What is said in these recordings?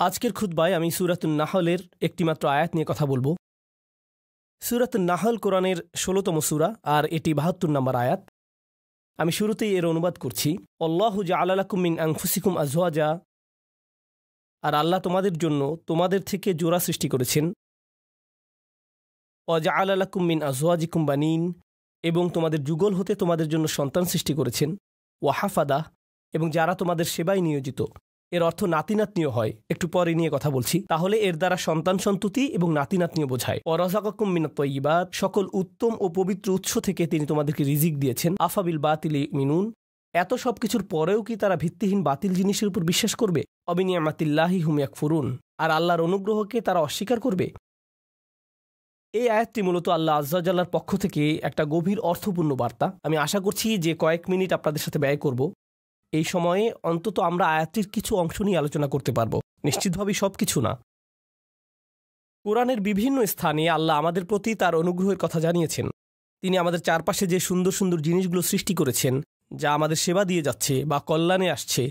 আজকের খুতবায় আমি সূরাতুন নাহলের একটিমাত্র আয়াত নিয়ে কথা বলবো। সূরাতুন নাহল কোরআনের ১৬তম সূরা আর এটি ৭২ নম্বর আয়াত। আমি শুরুতেই এর অনুবাদ করছি। আল্লাহু জাআলা লাকুম মিন আনফুসিকুম আজওয়াজা, আর আল্লাহ তোমাদের জন্য তোমাদের থেকে জোড়া সৃষ্টি করেছেন। ওয়া জাআলা লাকুম মিন আজওয়াজিকুম বানিন, এবং তোমাদের যুগল হতে তোমাদের জন্য সন্তান সৃষ্টি করেছেন। ওয়া হাফাদা, এবং যারা তোমাদের সেবায় নিয়োজিত। এর অর্থ নাতি নাতনিও হয়, একটু পরে নিয়ে কথা বলছি। তাহলে এর দ্বারা সন্তান সন্ততি এবং নাতি নাতনিও বোঝায়। ওয়া রাযাকাকুম মিনাত তাইয়্যিবাত, সকল উত্তম ও পবিত্র উৎস থেকে তিনি তোমাদেরকে রিজিক দিয়েছেন। আফাবিল বাতিলি মিনুন, এত সব কিছুর পরেও কি তারা ভিত্তিহীন বাতিল জিনিসের উপর বিশ্বাস করবে? অবিনিয়ামাতিল্লাহি হুম ইয়াকফুরুন, আর আল্লাহর অনুগ্রহকে তারা অস্বীকার করবে। এই আয়াতটি মূলত আল্লাহ আযজা ওয়া জাল্লার পক্ষ থেকে একটা গভীর অর্থপূর্ণ বার্তা। আমি আশা করছি যে কয়েক মিনিট আপনাদের সাথে ব্যয় করব। এই সময়ে অন্তত আমরা আয়াতটির কিছু অংশ নিয়ে আলোচনা করতে পারব, নিশ্চিতভাবেই সব কিছু না। কোরআনের বিভিন্ন স্থানে আল্লাহ আমাদের প্রতি তার অনুগ্রহের কথা জানিয়েছেন। তিনি আমাদের চারপাশে যে সুন্দর সুন্দর জিনিসগুলো সৃষ্টি করেছেন, যা আমাদের সেবা দিয়ে যাচ্ছে বা কল্যাণে আসছে,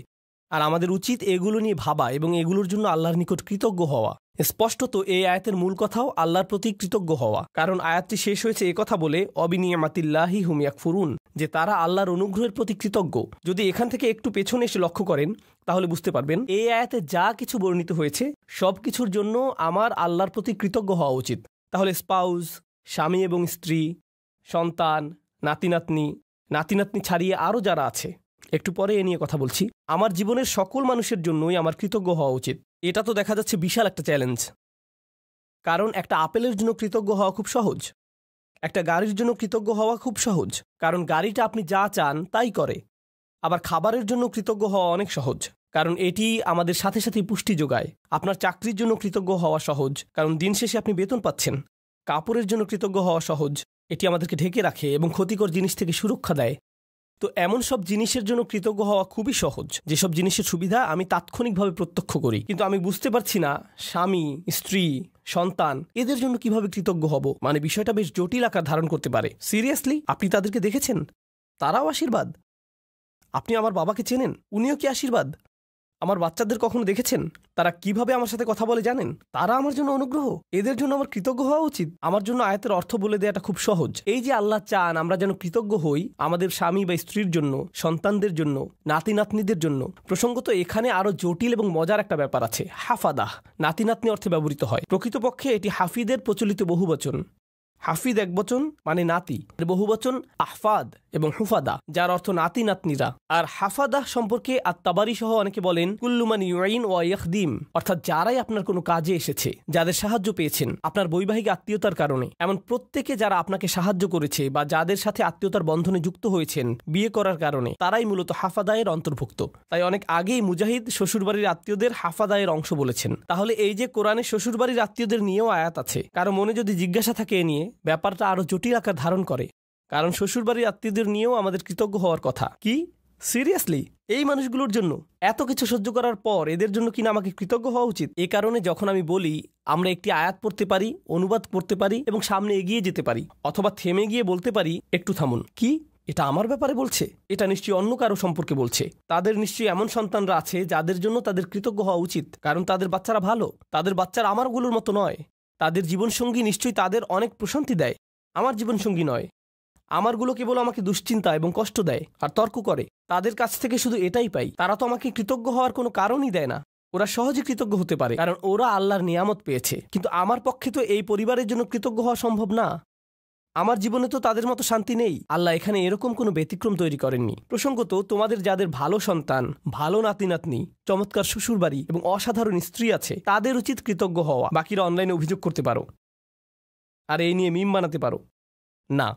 আর আমাদের উচিত এগুলো নিয়ে ভাবা এবং এগুলোর জন্য আল্লাহর নিকট কৃতজ্ঞ হওয়া। স্পষ্টত এই আয়াতের মূল কথাও আল্লাহর প্রতি কৃতজ্ঞ হওয়া, কারণ আয়াতটি শেষ হয়েছে একথা বলে, অবিনিয়ামাতিল্লাহি হুম ইয়াকফুরুন, যে তারা আল্লাহর অনুগ্রহের প্রতি কৃতজ্ঞ। যদি এখান থেকে একটু পেছনে এসে লক্ষ্য করেন তাহলে বুঝতে পারবেন এই আয়াতে যা কিছু বর্ণিত হয়েছে সব কিছুর জন্য আমার আল্লাহর প্রতি কৃতজ্ঞ হওয়া উচিত। তাহলে স্পাউস, স্বামী এবং স্ত্রী, সন্তান, নাতি নাতনি ছাড়িয়ে আরও যারা আছে, একটু পরে এ নিয়ে কথা বলছি, আমার জীবনের সকল মানুষের জন্যই আমার কৃতজ্ঞ হওয়া উচিত। এটা তো দেখা যাচ্ছে বিশাল একটা চ্যালেঞ্জ, কারণ একটা আপেলের জন্য কৃতজ্ঞ হওয়া খুব সহজ, একটা গাড়ির জন্য কৃতজ্ঞ হওয়া খুব সহজ, কারণ গাড়িটা আপনি যা চান তাই করে। আবার খাবারের জন্য কৃতজ্ঞ হওয়া অনেক সহজ, কারণ এটি আমাদের সাথে সাথে পুষ্টি যোগায়। আপনার চাকরির জন্য কৃতজ্ঞ হওয়া সহজ, কারণ দিন শেষে আপনি বেতন পাচ্ছেন। কাপড়ের জন্য কৃতজ্ঞ হওয়া সহজ, এটি আমাদেরকে ঢেকে রাখে এবং ক্ষতিকর জিনিস থেকে সুরক্ষা দেয়। তো এমন সব জিনিসের জন্য কৃতজ্ঞ হওয়া খুবই সহজ, যেসব জিনিসের সুবিধা আমি তাৎক্ষণিকভাবে প্রত্যক্ষ করি, কিন্তু আমি বুঝতে পারছি না স্বামী, স্ত্রী, সন্তান এদের জন্য কিভাবে কৃতজ্ঞ হব। মানে বিষয়টা বেশ জটিল আকার ধারণ করতে পারে। সিরিয়াসলি, আপনি তাদেরকে দেখেছেন? তারাও আশীর্বাদ। আপনি আমার বাবাকে চেনেন, উনিও কি আশীর্বাদ? আমার বাচ্চাদের কখনো দেখেছেন তারা কিভাবে আমার সাথে কথা বলে জানেন? তারা আমার জন্য অনুগ্রহ। এদের জন্য আমার কৃতজ্ঞ হওয়া উচিত। আমার জন্য আয়াতের অর্থ বলে দেওয়াটা খুব সহজ। এই যে আল্লাহ চান আমরা যেন কৃতজ্ঞ হই আমাদের স্বামী বা স্ত্রীর জন্য, সন্তানদের জন্য, নাতি নাতনিদের জন্য। প্রসঙ্গত এখানে আরো জটিল এবং মজার একটা ব্যাপার আছে। হাফাদাহ নাতি নাতনি অর্থে ব্যবহৃত হয়। প্রকৃতপক্ষে এটি হাফিদের প্রচলিত বহুবচন। হাফিদ একবচন মানে নাতি, বহুবচন আহফাদ এবং হুফাদা, যার অর্থ নাতি নাতনিরা। আর হাফাদাহ সম্পর্কে আত-তাবারি সহ অনেকে বলেন কুল্লু মান ইউইন ওয়া ইয়াখদিম, অর্থাৎ যারাই আপনার কোনো কাজে এসেছে, যাদের সাহায্য পেয়েছেন আপনার বৈবাহিক আত্মীয়তার কারণে, এমন প্রত্যেকে যারা আপনাকে সাহায্য করেছে বা যাদের সাথে আত্মীয়তার বন্ধনে যুক্ত হয়েছেন বিয়ে করার কারণে, তারাই মূলত হাফাদায়ের অন্তর্ভুক্ত। তাই অনেক আগেই মুজাহিদ শ্বশুরবাড়ির আত্মীয়দের হাফাদায়ের অংশ বলেছেন। তাহলে এই যে কোরআনে শ্বশুরবাড়ির আত্মীয়দের নিয়েও আয়াত আছে, কারো মনে যদি জিজ্ঞাসা থাকে এ নিয়ে, ব্যাপারটা আরো জটিল আকার ধারণ করে, কারণ শ্বশুরবাড়ির আত্মীয়দের নিয়েও আমাদের কৃতজ্ঞ হওয়ার কথা। কি সিরিয়াসলি? এই মানুষগুলোর জন্য এত কিছু সহ্য করার পর এদের জন্য কিনা আমাকে কৃতজ্ঞ হওয়া উচিত? এ কারণে যখন আমি বলি আমরা একটি আয়াত পড়তে পারি, অনুবাদ করতে পারি এবং সামনে এগিয়ে যেতে পারি, অথবা থেমে গিয়ে বলতে পারি একটু থামুন, কি এটা আমার ব্যাপারে বলছে? এটা নিশ্চয়ই অন্য কারো সম্পর্কে বলছে। তাদের নিশ্চয়ই এমন সন্তানরা আছে যাদের জন্য তাদের কৃতজ্ঞ হওয়া উচিত, কারণ তাদের বাচ্চারা ভালো। তাদের বাচ্চারা আমারগুলোর মতো নয়। তাদের জীবনসঙ্গী নিশ্চয়ই তাদের অনেক প্রশান্তি দেয়, আমার জীবনসঙ্গী নয়। আমারগুলো কেবল আমাকে দুশ্চিন্তা এবং কষ্ট দেয় আর তর্ক করে। তাদের কাছ থেকে শুধু এটাই পাই। তারা তো আমাকে কৃতজ্ঞ হওয়ার কোনো কারণই দেয় না। ওরা সহজে কৃতজ্ঞ হতে পারে কারণ ওরা আল্লাহর নিয়ামত পেয়েছে, কিন্তু আমার পক্ষে তো এই পরিবারের জন্য কৃতজ্ঞ হওয়া সম্ভব না। আমার জীবনে তো তাদের মতো শান্তি নেই। আল্লাহ এখানে এরকম কোনো ব্যতিক্রম তৈরি করেননি। প্রসঙ্গত তোমাদের যাদের ভালো সন্তান, ভালো নাতি নাতনি, চমৎকার শ্বশুরবাড়ি এবং অসাধারণ স্ত্রী আছে, তাদের উচিত কৃতজ্ঞ হওয়া। বাকিরা অনলাইনে অভিযোগ করতে পারো আর এই নিয়ে মিম বানাতে পারো। না,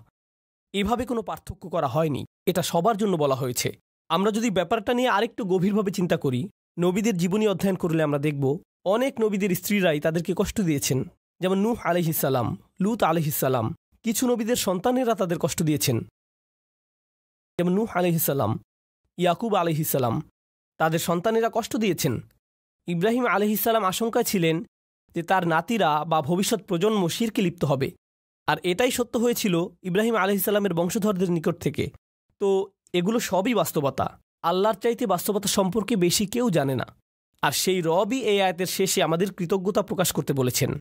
এভাবে কোনো পার্থক্য করা হয়নি। এটা সবার জন্য বলা হয়েছে। আমরা যদি ব্যাপারটা নিয়ে আরেকটু গভীরভাবে চিন্তা করি, নবীদের জীবনী অধ্যয়ন করলে আমরা দেখব অনেক নবীদের স্ত্রীরাই তাদেরকে কষ্ট দিয়েছেন। যেমন নূহ আলাইহিস সালাম, লূত আলাইহিস সালাম। কিছু নবীদের সন্তানেরা তাদের কষ্ট দিয়েছেন, যেমন নূহ আলাইহিস সালাম, ইয়াকুব আলাইহিস সালাম, তাদের সন্তানেরা কষ্ট দিয়েছেন। ইব্রাহিম আলাইহিস সালাম আশঙ্কায় ছিলেন যে তার নাতিরা বা ভবিষ্যৎ প্রজন্ম শিরকে লিপ্ত হবে, আর এটাই সত্য হয়েছিল ইব্রাহিম আলাইহিস সালামের বংশধরদের নিকট থেকে। তো এগুলো সবই বাস্তবতা। আল্লাহর চাইতে বাস্তবতা সম্পর্কে বেশি কেউ জানে না। আর সেই রবই এই আয়াতের শেষে আমাদের কৃতজ্ঞতা প্রকাশ করতে বলেছেন।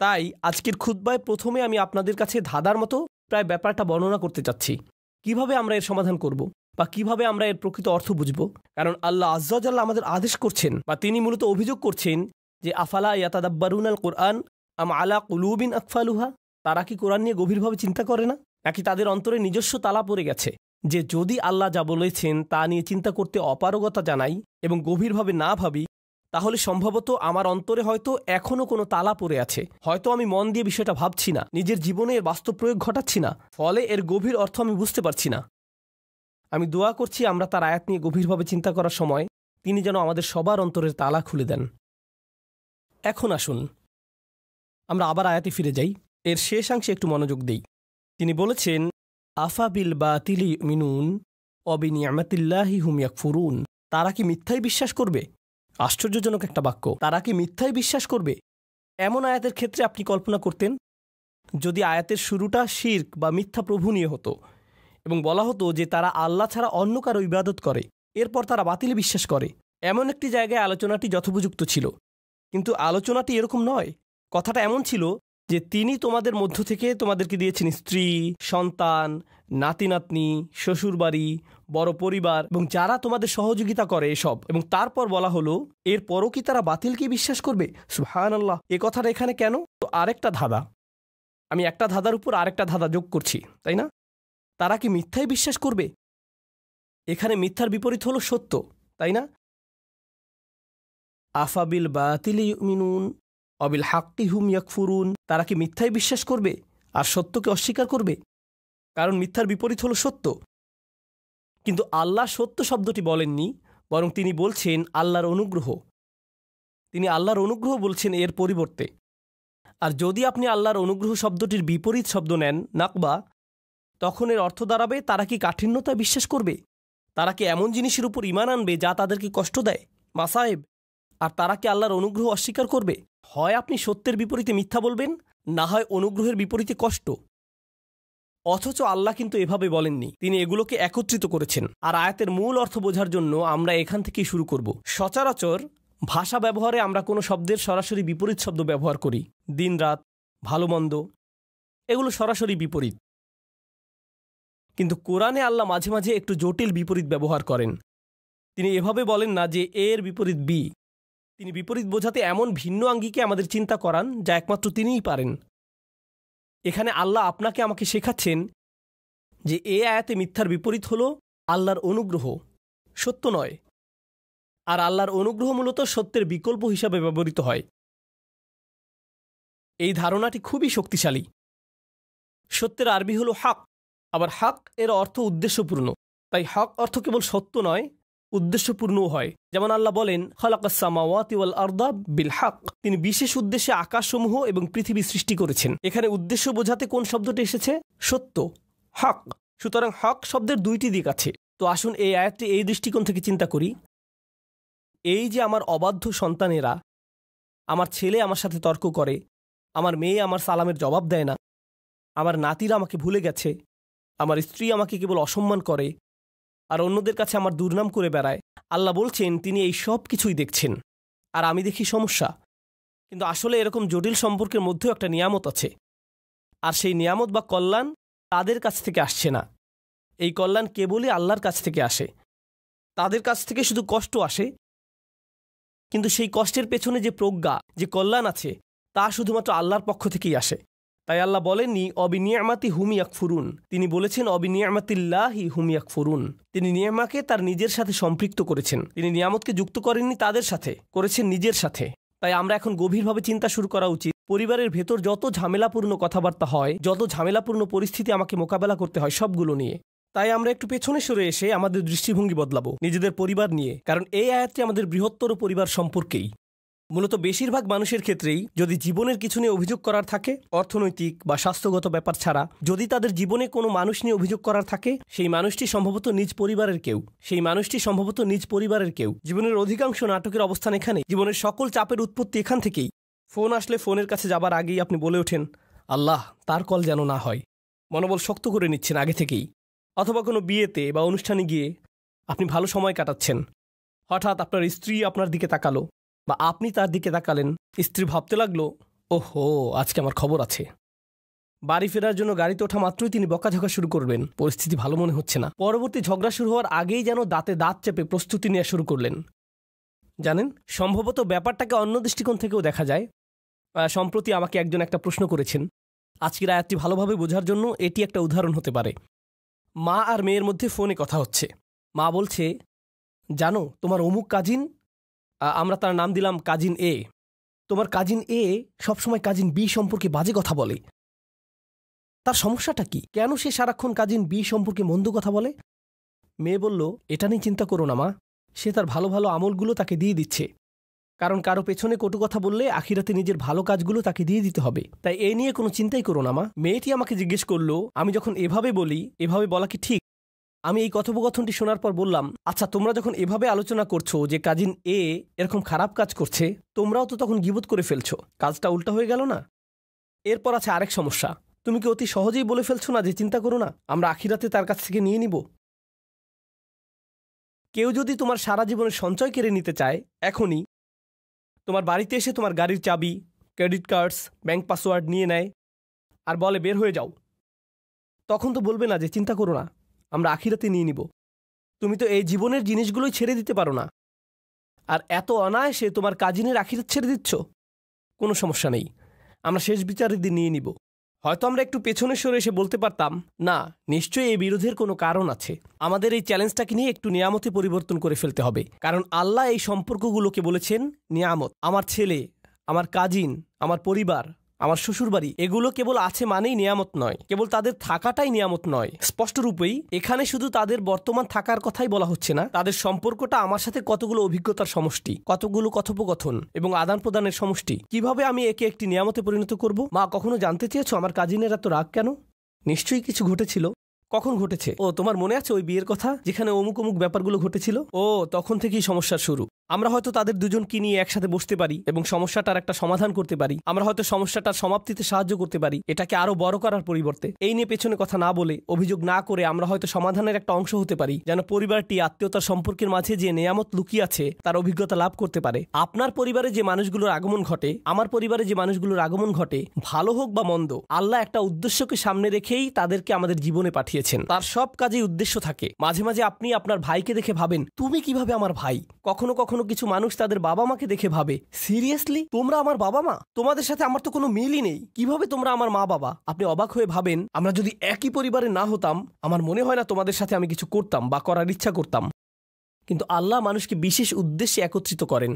তাই আজকের খুতবায় প্রথমে আমি আপনাদের কাছে ধাঁধার মতো প্রায় ব্যাপারটা বর্ণনা করতে চাচ্ছি, কিভাবে আমরা এর সমাধান করব বা কিভাবে আমরা এর প্রকৃত অর্থ বুঝব। কারণ আল্লাহ আজ্জা ওয়া জাল্লা আমাদের আদেশ করছেন বা তিনি মূলত অভিযোগ করছেন যে আফালা ইয়াতাদাব্বারুনাল কুরআন আম আলা কুলুবিন আকফালুহা, তারা কি কোরআন নিয়ে গভীরভাবে চিন্তা করে না, নাকি তাদের অন্তরে নিজস্ব তালা পড়ে গেছে যে যদি আল্লাহ যা বলেছেন তা নিয়ে চিন্তা করতে অপারগতা জানাই এবং গভীরভাবে না ভাবি, তাহলে সম্ভবত আমার অন্তরে হয়তো এখনও কোনো তালা পড়ে আছে, হয়তো আমি মন দিয়ে বিষয়টা ভাবছি না, নিজের জীবনে এর বাস্তব প্রয়োগ ঘটাচ্ছি না, ফলে এর গভীর অর্থ আমি বুঝতে পারছি না। আমি দোয়া করছি আমরা তার আয়াত নিয়ে গভীরভাবে চিন্তা করার সময় তিনি যেন আমাদের সবার অন্তরের তালা খুলে দেন। এখন আসুন আমরা আবার আয়াতে ফিরে যাই, এর শেষাংশে একটু মনোযোগ দেই। তিনি বলেছেন আফা বিল বাতিলি ইউমিনুন ওয়া বিনিআমাতিল্লাহি হুম ইয়াকফুরুন, তারা কি মিথ্যায় বিশ্বাস করবে? আশ্চর্যজনক একটা বাক্য, তারা কি মিথ্যায় বিশ্বাস করবে? এমন আয়াতের ক্ষেত্রে আপনি কল্পনা করতেন যদি আয়াতের শুরুটা শিরক বা মিথ্যা প্রভু নিয়ে হতো এবং বলা হতো যে তারা আল্লাহ ছাড়া অন্য কারো ইবাদত করে, এরপর তারা বাতিলে বিশ্বাস করে, এমন একটি জায়গায় আলোচনাটি যথোপযুক্ত ছিল। কিন্তু আলোচনাটি এরকম নয়। কথাটা এমন ছিল যে তিনি তোমাদের মধ্য থেকে তোমাদেরকে দিয়েছেন স্ত্রী, সন্তান, নাতি নাতনি, শ্বশুরবাড়ি, বড় পরিবার এবং যারা তোমাদের সহযোগিতা করে এসব, এবং তারপর বলা হলো এরপরও কি তারা বাতিলকে বিশ্বাস করবে? সুবহানাল্লাহ, এ কথাটা এখানে কেন? তো আরেকটা ধাঁধা, আমি একটা ধাঁধার উপর আরেকটা ধাঁধা যোগ করছি, তাই না? তারা কি মিথ্যায় বিশ্বাস করবে? এখানে মিথ্যার বিপরীত হলো সত্য, তাই না? আফাবিল বাতিলি ইউমিনুন অবিল হাক্কি হুম ইয়াকফুরুন, তারা কি মিথ্যায় বিশ্বাস করবে আর সত্যকে অস্বীকার করবে? কারণ মিথ্যার বিপরীত হলো সত্য। কিন্তু আল্লাহ সত্য শব্দটি বলেননি, বরং তিনি বলছেন আল্লাহর অনুগ্রহ। তিনি আল্লাহর অনুগ্রহ বলছেন এর পরিবর্তে। আর যদি আপনি আল্লাহর অনুগ্রহ শব্দটির বিপরীত শব্দ নেন নাকবা, তখন এর অর্থ দাঁড়াবে তারা কি কাঠিন্যতায় বিশ্বাস করবে? তারা কি এমন জিনিসের উপর ঈমান আনবে যা তাদেরকে কষ্ট দেয়, মাসায়েব? আর তারা কি আল্লাহর অনুগ্রহ অস্বীকার করবে? হয় আপনি সত্যের বিপরীতে মিথ্যা বলবেন, না হয় অনুগ্রহের বিপরীতে কষ্ট। অথচ আল্লাহ কিন্তু এভাবে বলেননি, তিনি এগুলোকে একত্রিত করেছেন। আর আয়াতের মূল অর্থ বোঝার জন্য আমরা এখান থেকেই শুরু করব। সচরাচর ভাষা ব্যবহারে আমরা কোনো শব্দের সরাসরি বিপরীত শব্দ ব্যবহার করি, দিন রাত, ভালো মন্দ, এগুলো সরাসরি বিপরীত। কিন্তু কোরআনে আল্লাহ মাঝে মাঝে একটু জটিল বিপরীত ব্যবহার করেন। তিনি এভাবে বলেন না যে এর বিপরীত বি, তিনি বিপরীত বোঝাতে এমন ভিন্ন আঙ্গিকে আমাদের চিন্তা করান যা একমাত্র তিনিই পারেন। এখানে আল্লাহ আপনাকে আমাকে শেখাচ্ছেন যে এ আয়াতে মিথ্যার বিপরীত হলো আল্লাহর অনুগ্রহ, সত্য নয়। আর আল্লাহর অনুগ্রহ মূলত সত্যের বিকল্প হিসাবে ব্যবহৃত হয়। এই ধারণাটি খুবই শক্তিশালী। সত্যের আরবি হলো হক, আবার হক এর অর্থ উদ্দেশ্যপূর্ণ। তাই হক অর্থ কেবল সত্য নয়, উদ্দেশ্যপূর্ণও হয়। যেমন আল্লাহ বলেন খালাকাস সামাওয়াতি ওয়াল আরদা বিল হক, তিনি বিশেষ উদ্দেশ্যে আকাশসমূহ এবং পৃথিবী সৃষ্টি করেছেন। এখানে উদ্দেশ্য বোঝাতে কোন শব্দটি এসেছে? সত্য, হক। সুতরাং হক শব্দের দুইটি দিক আছে। তো আসুন এই আয়াতটি এই দৃষ্টিকোণ থেকে চিন্তা করি। এই যে আমার অবাধ্য সন্তানেরা, আমার ছেলে আমার সাথে তর্ক করে, আমার মেয়ে আমার সালামের জবাব দেয় না, আমার নাতিরা আমাকে ভুলে গেছে, আমার স্ত্রী আমাকে কেবল অসম্মান করে, আর অন্যদের কাছে আমার দুর্নাম করে বেড়ায়। আল্লাহ বলছেন তিনি এই সব কিছুই দেখছেন, আর আমি দেখি সমস্যা। কিন্তু আসলে এরকম জটিল সম্পর্কের মধ্যেও একটা নিয়ামত আছে, আর সেই নিয়ামত বা কল্যাণ তাদের কাছ থেকে আসছে না। এই কল্যাণ কেবলই আল্লাহর কাছ থেকে আসে। তাদের কাছ থেকে শুধু কষ্ট আসে, কিন্তু সেই কষ্টের পেছনে যে প্রজ্ঞা, যে কল্যাণ আছে, তা শুধুমাত্র আল্লাহর পক্ষ থেকেই আসে। তাই আল্লাহ বলেননি অবিনিয়ামাতি হুম ইয়াকফুরুন, তিনি বলেছেন অবিনিয়ামাতিল্লাহি হুম ইয়াকফুরুন। তিনি নিয়ামাকে তার নিজের সাথে সম্পৃক্ত করেছেন। তিনি নিয়ামতকে যুক্ত করেননি তাদের সাথে, করেছেন নিজের সাথে। তাই আমরা এখন গভীরভাবে চিন্তা শুরু করা উচিত। পরিবারের ভেতর যত ঝামেলাপূর্ণ কথাবার্তা হয়, যত ঝামেলাপূর্ণ পরিস্থিতি আমাকে মোকাবেলা করতে হয়, সবগুলো নিয়ে। তাই আমরা একটু পেছনে সরে এসে আমাদের দৃষ্টিভঙ্গি বদলাবো নিজেদের পরিবার নিয়ে। কারণ এই আয়াতটি আমাদের বৃহত্তর পরিবার সম্পর্কেই। মূলত বেশিরভাগ মানুষের ক্ষেত্রেই যদি জীবনের কিছু নিয়ে অভিযোগ করার থাকে, অর্থনৈতিক বা স্বাস্থ্যগত ব্যাপার ছাড়া যদি তাদের জীবনে কোনো মানুষ নিয়ে অভিযোগ করার থাকে, সেই মানুষটি সম্ভবত নিজ পরিবারের কেউ। জীবনের অধিকাংশ নাটকের অবস্থান এখানে। জীবনের সকল চাপের উৎপত্তি এখান থেকেই। ফোন আসলে ফোনের কাছে যাবার আগেই আপনি বলে ওঠেন আল্লাহ তার কল যেন না হয়। মনোবল শক্ত করে নিচ্ছেন আগে থেকেই। অথবা কোনো বিয়েতে বা অনুষ্ঠানে গিয়ে আপনি ভালো সময় কাটাচ্ছেন, হঠাৎ আপনার স্ত্রী আপনার দিকে তাকালো, বা আপনি তার দিকে তাকালেন। স্ত্রী ভাবতে লাগলো, ওহো, আজকে আমার খবর আছে। বাড়ি ফেরার জন্য গাড়িতে ওঠা মাত্রই তিনি বকাঝকা শুরু করবেন। পরিস্থিতি ভালো মনে হচ্ছে না। পরবর্তী ঝগড়া শুরু হওয়ার আগেই যেন দাঁতে দাঁত চেপে প্রস্তুতি নেওয়া শুরু করলেন। জানেন, সম্ভবত ব্যাপারটাকে অন্য দৃষ্টিকোণ থেকেও দেখা যায়। সম্প্রতি আমাকে একজন একটা প্রশ্ন করেছেন। আজকের আয়াতটি ভালোভাবে বোঝার জন্য এটি একটা উদাহরণ হতে পারে। মা আর মেয়ের মধ্যে ফোনে কথা হচ্ছে। মা বলছে, জানো তোমার অমুক কাজিন, আমরা তার নাম দিলাম কাজিন এ, তোমার কাজিন এ সবসময় কাজিন বি সম্পর্কে বাজে কথা বলে। তার সমস্যাটা কি? কেন সে সারাক্ষণ কাজিন বি সম্পর্কে মন্দ কথা বলে? মেয়ে বলল, এটা নিয়ে চিন্তা করো না মা, সে তার ভালো ভালো আমলগুলো তাকে দিয়ে দিচ্ছে। কারণ কারো পেছনে কটু কথা বললে আখিরাতে নিজের ভালো কাজগুলো তাকে দিয়ে দিতে হবে। তাই এ নিয়ে কোনো চিন্তাই করো না মা। মেয়েটি আমাকে জিজ্ঞেস করলো, আমি যখন এভাবে বলি, এভাবে বলা কি ঠিক? আমি এই কথোপকথনটি শোনার পর বললাম, আচ্ছা, তোমরা যখন এভাবে আলোচনা করছো যে কাজিন এ এরকম খারাপ কাজ করছে, তোমরাও তো তখন গীবত করে ফেলছো। কাজটা উল্টা হয়ে গেল না? এরপর আছে আরেক সমস্যা। তুমি কি অতি সহজেই বলে ফেলছো না যে চিন্তা করো না, আমরা আখিরাতে তার কাছ থেকে নিয়ে নিব? কেউ যদি তোমার সারা জীবনের সঞ্চয় কেড়ে নিতে চায়, এখনই তোমার বাড়িতে এসে তোমার গাড়ির চাবি, ক্রেডিট কার্ডস, ব্যাংক পাসওয়ার্ড নিয়ে নেয় আর বলে বের হয়ে যাও, তখন তো বলবে না যে চিন্তা করো না, আমরা আখিরাতে নিয়ে নিব। তুমি তো এই জীবনের জিনিসগুলোই ছেড়ে দিতে পারো না, আর এত অনায়াসে তোমার কাজিনের আখিরাত ছেড়ে দিচ্ছ। কোনো সমস্যা নেই, আমরা শেষ বিচারের দিন নিয়ে নিব। হয়তো আমরা একটু পেছনে সরে এসে বলতে পারতাম, না, নিশ্চয়ই এই বিরোধের কোনো কারণ আছে। আমাদের এই চ্যালেঞ্জটাকে নিয়ে একটু নিয়ামতে পরিবর্তন করে ফেলতে হবে। কারণ আল্লাহ এই সম্পর্কগুলোকে বলেছেন নিয়ামত। আমার ছেলে, আমার কাজিন, আমার পরিবার, আমার শ্বশুরবাড়ি, এগুলো কেবল আছে মানেই নিয়ামত নয়, কেবল তাদের থাকাটাই নিয়ামত নয়। স্পষ্টরূপেই এখানে শুধু তাদের বর্তমান থাকার কথাই বলা হচ্ছে না, তাদের সম্পর্কটা আমার সাথে কতগুলো অভিজ্ঞতার সমষ্টি, কতগুলো কথোপকথন এবং আদান প্রদানের সমষ্টি। কিভাবে আমি একে একটি নিয়ামতে পরিণত করব? মা, কখনো জানতে চেয়েছো আমার কাজিনের এত রাগ কেন? নিশ্চয়ই কিছু ঘটেছিল। কখন ঘটেছে? ও, তোমার মনে আছে ওই বিয়ের কথা, যেখানে অমুক অমুক ব্যাপারগুলো ঘটেছিল? ও, তখন থেকেই সমস্যার শুরু। আমরা হয়তো তাদের দুজনকে নিয়ে একসাথে বসতে পারি এবং সমস্যাটার একটা সমাধান করতে পারি। আমরা হয়তো সমস্যাটার সমাপ্তিতে সাহায্য করতে পারি, এটাকে আরো বড় করার পরিবর্তে। এই নিয়ে পেছনে কথা না বলে, অভিযোগ না করে আমরা হয়তো সমাধানের একটা অংশ হতে পারি, যেন পরিবারটি আত্মীয়তার সম্পর্কের মাঝে যে নিয়ামত লুকিয়ে আছে তার অভিজ্ঞতা লাভ করতে পারে। আপনার পরিবারে যে মানুষগুলোর আগমন ঘটে, আমার পরিবারে যে মানুষগুলোর আগমন ঘটে, ভালো হোক বা মন্দ, আল্লাহ একটা উদ্দেশ্যকে সামনে রেখেই তাদেরকে আমাদের জীবনে পাঠিয়েছেন। তার সব কাজেই উদ্দেশ্য থাকে। মাঝে মাঝে আপনি আপনার ভাইকে দেখে ভাবেন, তুমি কিভাবে আমার ভাই? কখনো কখনো কিছু মানুষ তাদের বাবা মাকে দেখে ভাবে, সিরিয়াসলি তোমরা আমার বাবা মা? তোমাদের সাথে আমার তো কোনো মিলই নেই, কিভাবে তোমরা আমার মা বাবা? আপনি অবাক হয়ে ভাবেন, আমরা যদি একই পরিবারে না হতাম, আমার মনে হয় না তোমাদের সাথে আমি কিছু করতাম বা করার ইচ্ছা করতাম। কিন্তু আল্লাহ মানুষকে বিশেষ উদ্দেশ্যে একত্রিত করেন।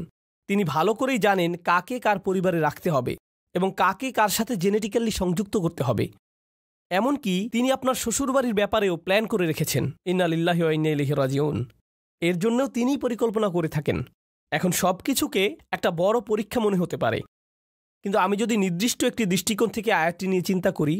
তিনি ভালো করেই জানেন কাকে কার পরিবারে রাখতে হবে এবং কাকে কার সাথে জেনেটিক্যালি সংযুক্ত করতে হবে। এমনকি তিনি আপনার শ্বশুরবাড়ির ব্যাপারেও প্ল্যান করে রেখেছেন। ইন্না লিল্লাহি ওয়া ইন্না ইলাইহি রাজিউন। এর জন্যও তিনিই পরিকল্পনা করে থাকেন। এখন সব কিছুকে একটা বড় পরীক্ষা মনে হতে পারে, কিন্তু আমি যদি নির্দিষ্ট একটি দৃষ্টিকোণ থেকে আয়াতটি নিয়ে চিন্তা করি,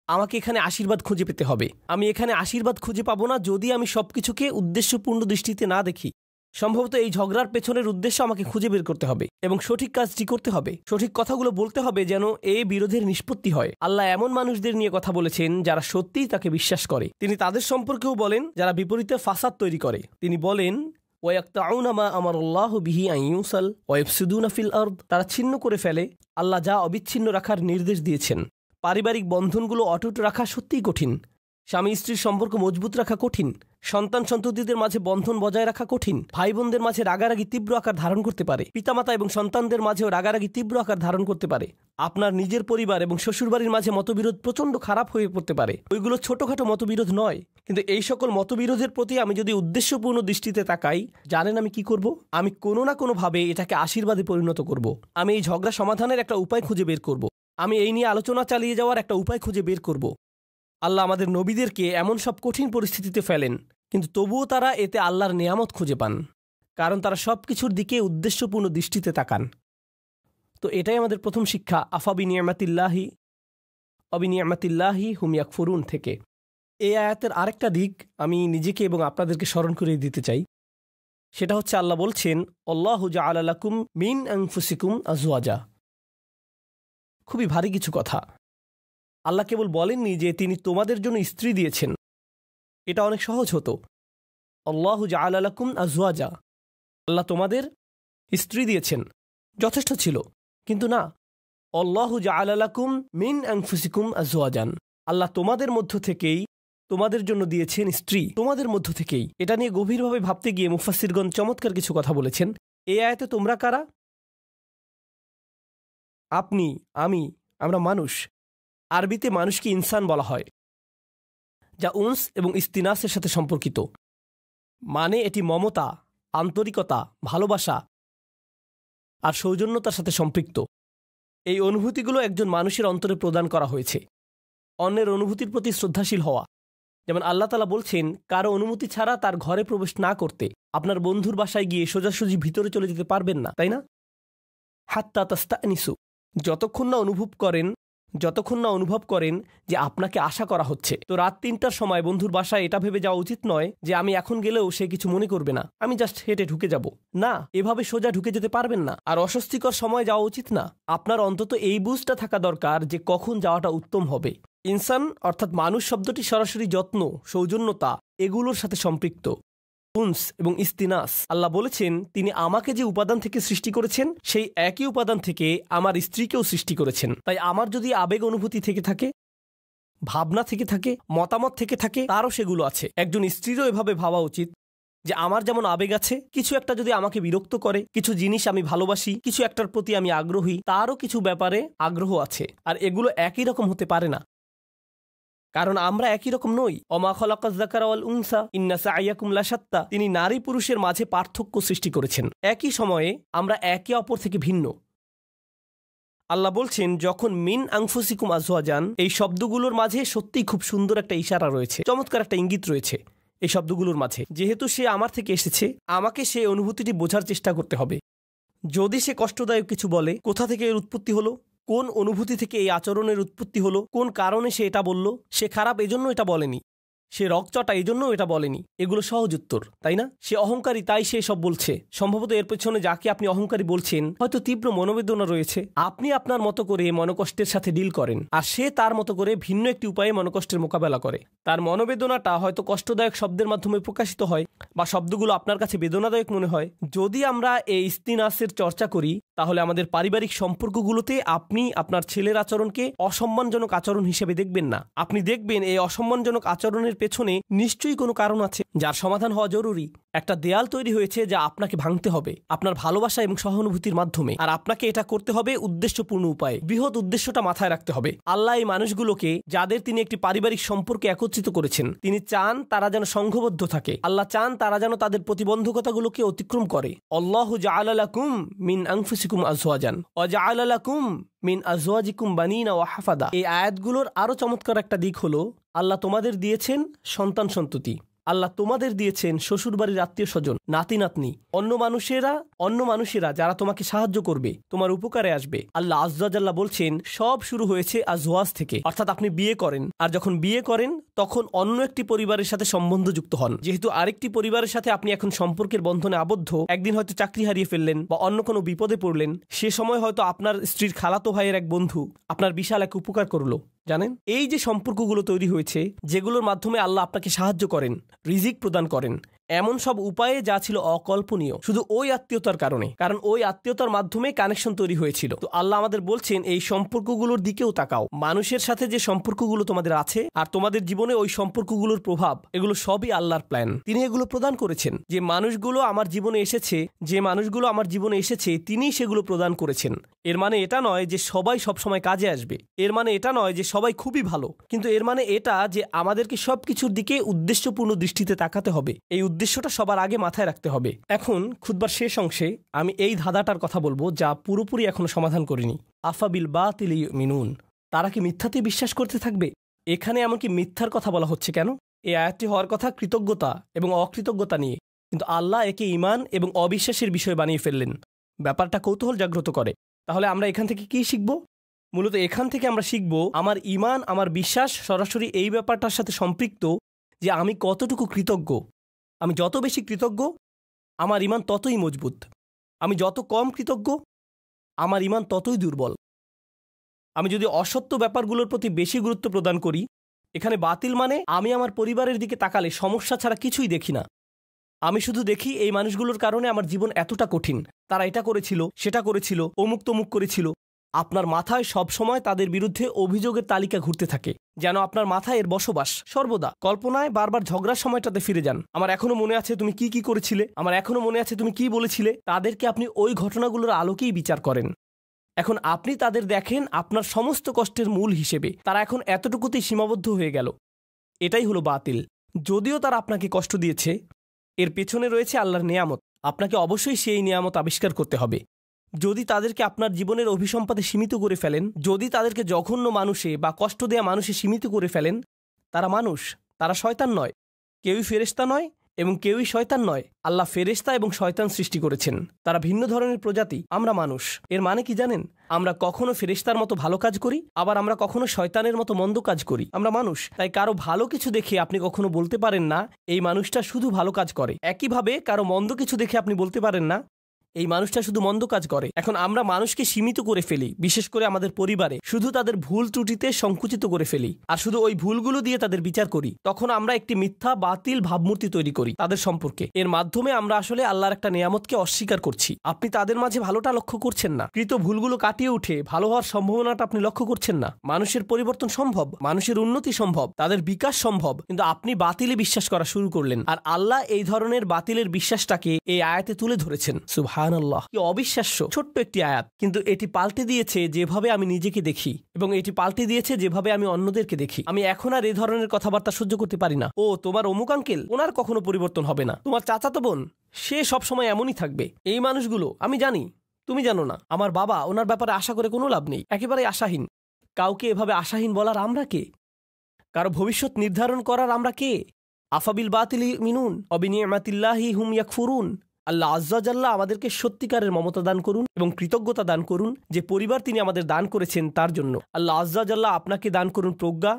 আমাকে এখানে আশীর্বাদ খুঁজে পেতে হবে। আমি এখানে আশীর্বাদ খুঁজে পাবো না যদি আমি সবকিছুকে উদ্দেশ্যপূর্ণ দৃষ্টিতে না দেখি। সম্ভবত এই ঝগড়ার পেছনের উদ্দেশ্য আমাকে খুঁজে বের করতে হবে এবং সঠিক কাজটি করতে হবে, সঠিক কথাগুলো বলতে হবে যেন এই বিরোধের নিষ্পত্তি হয়। আল্লাহ এমন মানুষদের নিয়ে কথা বলেছেন যারা সত্যিই তাকে বিশ্বাস করে। তিনি তাদের সম্পর্কেও বলেন যারা বিপরীতে ফাসাদ তৈরি করে। তিনি বলেন, ওয়ায়াকতাউনা মা আমারাল্লাহু বিহি আন ইউসাল ওয়া ইফসিদুনা ফিল আরদ। তারা ছিন্ন করে ফেলে আল্লাহ যা অবিচ্ছিন্ন রাখার নির্দেশ দিয়েছেন। পারিবারিক বন্ধনগুলো অটুট রাখা সত্যিই কঠিন। স্বামী স্ত্রীর সম্পর্ক মজবুত রাখা কঠিন। সন্তান সন্ততিদের মাঝে বন্ধন বজায় রাখা কঠিন। ভাই বোনদের মাঝে রাগারাগি তীব্র আকার ধারণ করতে পারে। পিতামাতা এবং সন্তানদের মাঝেও রাগারাগি তীব্র আকার ধারণ করতে পারে। আপনার নিজের পরিবার এবং শ্বশুরবাড়ির মাঝে মতবিরোধ প্রচণ্ড খারাপ হয়ে পড়তে পারে। ওইগুলো ছোটখাটো মতবিরোধ নয়, কিন্তু এই সকল মতবিরোধের প্রতি আমি যদি উদ্দেশ্যপূর্ণ দৃষ্টিতে তাকাই, জানেন আমি কি করব? আমি কোনো না কোনোভাবে এটাকে আশীর্বাদে পরিণত করব। আমি এই ঝগড়া সমাধানের একটা উপায় খুঁজে বের করব। আমি এই নিয়ে আলোচনা চালিয়ে যাওয়ার একটা উপায় খুঁজে বের করব। আল্লাহ আমাদের নবীদেরকে এমন সব কঠিন পরিস্থিতিতে ফেলেন, কিন্তু তবুও তারা এতে আল্লাহর নিয়ামত খুঁজে পান, কারণ তারা সব কিছুর দিকে উদ্দেশ্যপূর্ণ দৃষ্টিতে তাকান। তো এটাই আমাদের প্রথম শিক্ষা, আবিনিয়ামাতিল্লাহি হুম ইয়াকফুরুন থেকে। এই আয়াতের আরেকটা দিক আমি নিজেকে এবং আপনাদেরকে স্মরণ করিয়ে দিতে চাই। সেটা হচ্ছে আল্লাহ বলছেন, আল্লাহু জাআলা লাকুম মিন আনফুসিকুম আজওয়াজা। খুবই ভারী কিছু কথা। আল্লাহ কেবল বলেননি যে তিনি তোমাদের জন্য স্ত্রী দিয়েছেন। এটা অনেক সহজ হতো। আল্লাহু জাআলা লাকুম আজওয়াজা, আল্লাহ তোমাদের স্ত্রী দিয়েছেন। যথেষ্ট ছিল। কিন্তু না, আল্লাহু জাআলা লাকুম মিন আনফুসিকুম আজওয়াজান, আল্লাহ তোমাদের মধ্য থেকেই তোমাদের জন্য দিয়েছেন স্ত্রী, তোমাদের মধ্য থেকেই। এটা নিয়ে গভীরভাবে ভাবতে গিয়ে মুফাসসিরগণ চমৎকার কিছু কথা বলেছেন। এই আয়াতে তোমরা কারা? আপনি, আমি, আমরা মানুষ। আরবিতে মানুষকে ইনসান বলা হয়, যা উনস এবং ইস্তিনাসের সাথে সম্পর্কিত। মানে এটি মমতা, আন্তরিকতা, ভালোবাসা আর সৌজন্যতার সাথে সম্পৃক্ত। এই অনুভূতিগুলো একজন মানুষের অন্তরে প্রদান করা হয়েছে। অন্যের অনুভূতির প্রতি শ্রদ্ধাশীল হওয়া, যেমন আল্লাহ তাআলা বলছেন কারো অনুমতি ছাড়া তার ঘরে প্রবেশ না করতে। আপনার বন্ধুর বাসায় গিয়ে সোজাসুজি ভিতরে চলে যেতে পারবেন না, তাই না? হাত্তা তাস্তানিসু, যতক্ষণ না অনুভব করেন যে আপনাকে আশা করা হচ্ছে। তো রাত ৩টার সময় বন্ধুর বাসায় এটা ভেবে যাওয়া উচিত নয় যে আমি এখন গেলেও সে কিছু মনে করবে না, আমি জাস্ট হেঁটে ঢুকে যাব। না, এভাবে সোজা ঢুকে যেতে পারবেন না। আর অস্বস্তিকর সময় যাওয়া উচিত না। আপনার অন্তত এই বুঝটা থাকা দরকার যে কখন যাওয়াটা উত্তম হবে। ইনসান অর্থাৎ মানুষ শব্দটি সরাসরি যত্ন, সৌজন্যতা এগুলোর সাথে সম্পৃক্ত। উনস এবং ইস্তিনাস, আল্লাহ বলেছেন তিনি আমাকে যে উপাদান থেকে সৃষ্টি করেছেন সেই একই উপাদান থেকে আমার স্ত্রীকেও সৃষ্টি করেছেন। তাই আমার যদি আবেগ অনুভূতি থেকে থাকে, ভাবনা থেকে থাকে, মতামত থেকে থাকে, তারও সেগুলো আছে। একজন স্ত্রীরও এভাবে ভাবা উচিত যে আমার যেমন আবেগ আছে, কিছু একটা যদি আমাকে বিরক্ত করে, কিছু জিনিস আমি ভালোবাসি, কিছু একটার প্রতি আমি আগ্রহী, তারও কিছু ব্যাপারে আগ্রহ আছে। আর এগুলো একই রকম হতে পারে না, কারণ আমরা একই রকম নই। ওমা খালাকাজ যাকারা ওয়াল উনসা ইন্না সা'য়াকুম লাশাত্তা, তিনি নারী পুরুষের মাঝে পার্থক্য সৃষ্টি করেছেন। একই সময়ে আমরা একে অপর থেকে ভিন্ন। আল্লাহ বলছেন যখন মিন আনফুসিকুম আজওয়াজান, এই শব্দগুলোর মাঝে সত্যিই খুব সুন্দর একটা ইশারা রয়েছে, চমৎকার একটা ইঙ্গিত রয়েছে এই শব্দগুলোর মাঝে। যেহেতু সে আমার থেকে এসেছে, আমাকে সেই অনুভূতিটি বোঝার চেষ্টা করতে হবে। যদি সে কষ্টদায়ক কিছু বলে, কোথা থেকে এর উৎপত্তি হলো, কোন অনুভূতি থেকে এই আচরণের উৎপত্তি হলো, কোন কারণে সে এটা বলল, সে খারাপ এজন্য এটা বলেনি, সে রকচটা এজন্য এটা বলেনি, এগুলো সহজ উত্তর, তাই না? সে অহংকারী তাই সে সব বলছে। সম্ভবত এর পেছনে যাকে আপনি অহংকারী বলছেন হয়তো তীব্র মনোবেদনা রয়েছে। আপনি আপনার মতো করে মনোকষ্টের সাথে ডিল করেন, আর সে তার মতো করে ভিন্ন একটি উপায়ে মনোকষ্টের মোকাবেলা করে। তার মনোবেদনাটা হয়তো কষ্টদায়ক শব্দের মাধ্যমে প্রকাশিত হয়, বা শব্দগুলো আপনার কাছে বেদনাদায়ক মনে হয়। যদি আমরা এই ইস্তিনাসের চর্চা করি, তাহলে আমাদের পারিবারিক সম্পর্কগুলোতে আপনি আপনার ছেলের আচরণকে অসম্মানজনক আচরণ হিসেবে দেখবেন না। আপনি দেখবেন এই অসম্মানজনক আচরণের পেছনে নিশ্চয়ই কোনো কারণ আছে যার সমাধান হওয়া জরুরি। একটা দেয়াল তৈরি হয়েছে যা আপনাকে ভাঙতে হবে আপনার ভালোবাসা এবং সহানুভূতির মাধ্যমে, আর আপনাকে এটা করতে হবে উদ্দেশ্যপূর্ণ উপায়ে। বৃহৎ উদ্দেশ্যটা মাথায় রাখতে হবে। আল্লাহ এই মানুষগুলোকে, যাদের তিনি একটি পারিবারিক সম্পর্কে একত্রিত করেছেন, তিনি চান তারা যেন সংঘবদ্ধ থাকে। আল্লাহ চান তারা যেন তাদের প্রতিবন্ধকতাগুলোকে অতিক্রম করে। আল্লাহু জাআলা লাকুম মিন আনফুসিকুম আজওয়াজান ওয়া জাআলা লাকুম মিন আজওয়াজিকুম বানিনা ওয়া হাফাদা। এই আয়াতগুলোর আরো চমৎকার একটা দিক হলো আল্লাহ তোমাদের দিয়েছেন সন্তান সন্ততি, আল্লাহ তোমাদের দিয়েছেন শ্বশুরবাড়ির আত্মীয় স্বজন, নাতি নাতনি, অন্য মানুষেরা যারা তোমাকে সাহায্য করবে, তোমার উপকারে আসবে। আল্লাহ আযজা ওয়া জাল্লা বলছেন সব শুরু হয়েছে আজওয়াজ থেকে, অর্থাৎ আপনি বিয়ে করেন, আর যখন বিয়ে করেন তখন অন্য একটি পরিবারের সাথে সম্বন্ধ যুক্ত হন। যেহেতু আরেকটি পরিবারের সাথে আপনি এখন সম্পর্কের বন্ধনে আবদ্ধ, একদিন হয়তো চাকরি হারিয়ে ফেললেন বা অন্য কোনো বিপদে পড়লেন, সে সময় হয়তো আপনার স্ত্রীর খালাতো ভাইয়ের এক বন্ধু আপনার বিশাল এক উপকার করলো। জানেন, এই যে সম্পর্কগুলো তৈরি হয়েছে, যেগুলোর মাধ্যমে আল্লাহ আপনাকে সাহায্য করেন, রিজিক প্রদান করেন, এমন সব উপায়ে যা ছিল অকল্পনীয় শুধু ওই আত্মীয়তার কারণে, কারণ ওই আত্মীয়তার মাধ্যমে কানেকশন তৈরি হয়েছিল। তো আল্লাহ আমাদের বলছেন এই সম্পর্কগুলোর দিকেও তাকাও। মানুষের সাথে যে সম্পর্কগুলো তোমাদের আছে আর তোমাদের জীবনে ওই সম্পর্কগুলোর প্রভাব, এগুলো সবই আল্লাহর প্ল্যান। তিনি এগুলো প্রদান করেছেন। যে মানুষগুলো আমার জীবনে এসেছে তিনিই সেগুলো প্রদান করেছেন। এর মানে এটা নয় যে সবাই সবসময় কাজে আসবে, এর মানে এটা নয় যে সবাই খুবই ভালো, কিন্তু এর মানে এটা যে আমাদেরকে সবকিছুর দিকে উদ্দেশ্যপূর্ণ দৃষ্টিতে তাকাতে হবে। এই উদ্দেশ্যটা সবার আগে মাথায় রাখতে হবে। এখন খুতবার শেষ অংশে আমি এই ধাঁধাটার কথা বলবো যা পুরোপুরি এখনো সমাধান করিনি। আফাবিল বাতিলি ইউমিনুন, তারা কি মিথ্যাতে বিশ্বাস করতে থাকবে? এখানে এমনকি মিথ্যার কথা বলা হচ্ছে কেন? এই আয়াতটি হওয়ার কথা কৃতজ্ঞতা এবং অকৃতজ্ঞতা নিয়ে, কিন্তু আল্লাহ একে ঈমান এবং অবিশ্বাসের বিষয় বানিয়ে ফেললেন। ব্যাপারটা কৌতূহল জাগ্রত করে। তাহলে আমরা এখান থেকে কি শিখব? মূলত এখান থেকে আমরা শিখব আমার ঈমান, আমার বিশ্বাস সরাসরি এই ব্যাপারটার সাথে সম্পৃক্ত যে আমি কতটুকু কৃতজ্ঞ। আমি যত বেশি কৃতজ্ঞ আমার ঈমান ততই মজবুত। আমি যত কম কৃতজ্ঞ আমার ঈমান ততই দুর্বল। আমি যদি অসত্য ব্যাপারগুলোর প্রতি বেশি গুরুত্ব প্রদান করি, এখানে বাতিল মানে আমি আমার পরিবারের দিকে তাকালে সমস্যা ছাড়া কিছুই দেখি না। আমি শুধু দেখি এই মানুষগুলোর কারণে আমার জীবন এতটা কঠিন, তারা এটা করেছিল, সেটা করেছিল, অমুক তমুক করেছিল। আপনার মাথায় সবসময় তাদের বিরুদ্ধে অভিযোগের তালিকা ঘুরতে থাকে, যেন আপনার মাথায় এর বসবাস। সর্বদা কল্পনায় বারবার ঝগড়ার সময়টাতে ফিরে যান। আমার এখনো মনে আছে তুমি কি কি করেছিলে, আমার এখনো মনে আছে তুমি কি বলেছিলে। তাদেরকে আপনি ওই ঘটনাগুলোর আলোকেই বিচার করেন। এখন আপনি তাদের দেখেন আপনার সমস্ত কষ্টের মূল হিসেবে। তারা এখন এতটুকুতেই সীমাবদ্ধ হয়ে গেল। এটাই হলো বাতিল। যদিও তারা আপনাকে কষ্ট দিয়েছে, এর পেছনে রয়েছে আল্লাহর নেয়ামত। আপনাকে অবশ্যই সেই নেয়ামত আবিষ্কার করতে হবে। যদি তাদেরকে আপনার জীবনের অভিসম্পাদে সীমিত করে ফেলেন, যদি তাদেরকে জঘন্য মানুষে বা কষ্ট দেয়া মানুষে সীমিত করে ফেলেন, তারা মানুষ, তারা শয়তান নয়। কেউই ফেরেশতা নয় এবং কেউই শয়তান নয়। আল্লাহ ফেরেশতা এবং শয়তান সৃষ্টি করেছেন, তারা ভিন্ন ধরনের প্রজাতি। আমরা মানুষ। এর মানে কি জানেন? আমরা কখনো ফেরেশতার মতো ভালো কাজ করি, আবার আমরা কখনো শয়তানের মতো মন্দ কাজ করি। আমরা মানুষ। তাই কারো ভালো কিছু দেখে আপনি কখনো বলতে পারেন না এই মানুষটা শুধু ভালো কাজ করে। একইভাবে কারো মন্দ কিছু দেখে আপনি বলতে পারেন না এই মানুষটা শুধু মন্দ কাজ করে। এখন আমরা মানুষকে সীমিত করে ফেলি, বিশেষ করে আমাদের পরিবারে। শুধু তাদের ভুল ত্রুটিতে সংকুচিত করে ফেলি, আর শুধু ওই ভুলগুলো দিয়ে তাদের বিচার করি। তখন আমরা একটি মিথ্যা বাতিল ভাবমূর্তি তৈরি করি তাদের সম্পর্কে। এর মাধ্যমে আমরা আসলে আল্লাহর একটা নিয়ামতকে অস্বীকার করছি। আপনি তাদের মাঝে ভালোটা লক্ষ্য করছেন না। কৃত ভুলগুলো কাটিয়ে উঠে ভালো হওয়ার সম্ভাবনাটা আপনি লক্ষ্য করছেন না। মানুষের পরিবর্তন সম্ভব, মানুষের উন্নতি সম্ভব, তাদের বিকাশ সম্ভব, কিন্তু আপনি বাতিলে বিশ্বাস করা শুরু করলেন। আর আল্লাহ এই ধরনের বাতিলের বিশ্বাসটাকে এই আয়াতে তুলে ধরেছেন। সুবহানাল্লাহ, কি অবিশ্বাস্য ছোট্ট একটি আয়াত, কিন্তু এটি পাল্টে দিয়েছে যেভাবে আমি নিজেকে দেখি, এবং এটি পাল্টে দিয়েছে যেভাবে আমি অন্যদেরকে দেখি। আমি এখন আর এই ধরনের কথাবার্তা সহ্য করতে পারি না। ও তোমার অমুক আঙ্কেল, ওনার কখনো পরিবর্তন হবে না। তোমার চাচাতো বোন, সে সবসময় এমনই থাকবে। এই মানুষগুলো আমি জানি, তুমি জানো না। আমার বাবা, ওনার ব্যাপারে আশা করে কোনো লাভ নেই, একেবারে আশাহীন। কাউকে এভাবে আশাহীন বলার আমরা কে? কারো ভবিষ্যৎ নির্ধারণ করার আমরা কে? আফাবিল বাতিলি মিনুন অবিনিয়ামাতিল্লাহি হুম ইয়াকফুরুন। আল্লাহ আজ্জা জাল্লাহ আমাদেরকে সত্যিকারের মমতা দান করুন এবং কৃতজ্ঞতা দান করুন যে পরিবার তিনি আমাদের দান করেছেন তার জন্য। আল্লাহ আজ্জা জাল্লাহ আপনাকে দান করুন প্রজ্ঞা,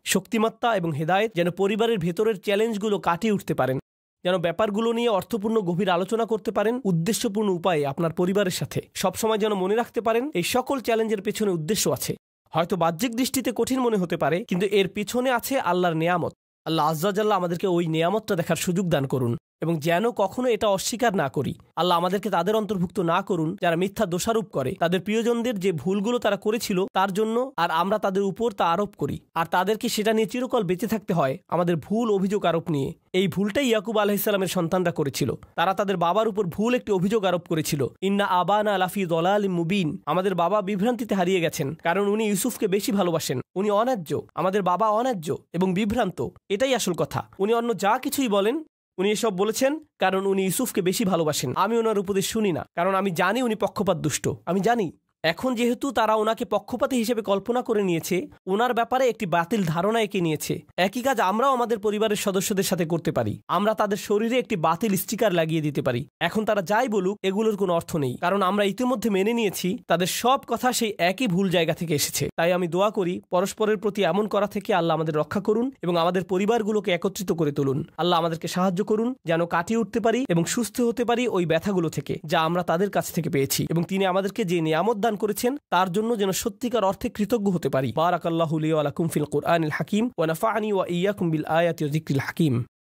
শক্তিমত্তা এবং হেদায়েত, যেন পরিবারের ভেতরের চ্যালেঞ্জগুলো কাটিয়ে উঠতে পারেন, যেন ব্যাপারগুলো নিয়ে অর্থপূর্ণ গভীর আলোচনা করতে পারেন উদ্দেশ্যপূর্ণ উপায়ে আপনার পরিবারের সাথে। সবসময় যেন মনে রাখতে পারেন এই সকল চ্যালেঞ্জের পেছনে উদ্দেশ্য আছে। হয়তো বাহ্যিক দৃষ্টিতে কঠিন মনে হতে পারে, কিন্তু এর পিছনে আছে আল্লাহর নেয়ামত। আল্লাহ আজ্জা জাল্লাহ আমাদেরকে ওই নেয়ামতটা দেখার সুযোগ দান করুন এবং যেন কখনো এটা অস্বীকার না করি। আল্লাহ আমাদেরকে তাদের অন্তর্ভুক্ত না করুন যারা মিথ্যা দোষারোপ করে তাদের প্রিয়জনদের যে ভুলগুলো তারা করেছিল তার জন্য, আর আমরা তাদের উপর তা আরোপ করি, আর তাদেরকে সেটা নিয়ে চিরকাল বেঁচে থাকতে হয় আমাদের ভুল অভিযোগ আরোপ নিয়ে। এই ভুলটাই ইয়াকুব আলাইহিসসালামের সন্তানরা করেছিল। তারা তাদের বাবার উপর ভুল একটি অভিযোগ আরোপ করেছিল, ইন্না আবানা লাফি দলালিম মুবিন। আমাদের বাবা বিভ্রান্তিতে হারিয়ে গেছেন, কারণ উনি ইউসুফকে বেশি ভালোবাসেন। উনি অন্যায্য, আমাদের বাবা অন্যায্য এবং বিভ্রান্ত। এটাই আসল কথা। উনি অন্য যা কিছুই বলেন, উনি এসব বলেছেন কারণ উনি ইউসুফকে বেশি ভালোবাসেন। আমি ওনার উপদেশ শুনি না, কারণ আমি জানি উনি পক্ষপাত দুষ্ট। আমি জানি। এখন যেহেতু তারা ওনাকে পক্ষপাতী হিসেবে কল্পনা করে নিয়েছে, ওনার ব্যাপারে একটি বাতিল ধারণা এঁকে নিয়েছে, একই কাজ আমরাও আমাদের পরিবারের সদস্যদের সাথে করতে পারি। আমরা তাদের শরীরে একটি বাতিল স্টিকার লাগিয়ে দিতে পারি। এখন তারা যাই বলুক এগুলোর কোনো অর্থ নেই, কারণ আমরা ইতিমধ্যে মেনে নিয়েছি তাদের সব কথা সেই একই ভুল জায়গা থেকে এসেছে। তাই আমি দোয়া করি পরস্পরের প্রতি এমন করা থেকে আল্লাহ আমাদের রক্ষা করুন এবং আমাদের পরিবারগুলোকে একত্রিত করে তুলুন। আল্লাহ আমাদেরকে সাহায্য করুন যেন কাটিয়ে উঠতে পারি এবং সুস্থ হতে পারি ওই ব্যথাগুলো থেকে যা আমরা তাদের কাছ থেকে পেয়েছি, এবং তিনি আমাদেরকে যে নিয়ামত দান করেছেন তার জন্য যেন সত্যিকার অর্থে কৃতজ্ঞ হতে পারি। বারাকাল্লাহু লি ওয়া লাকুম ফিল কুরআনিল হাকিম ওয়া নাফা'নি ওয়া ইয়্যাকুম বিল আয়াতি ওয়া যিকরিল হাকিম।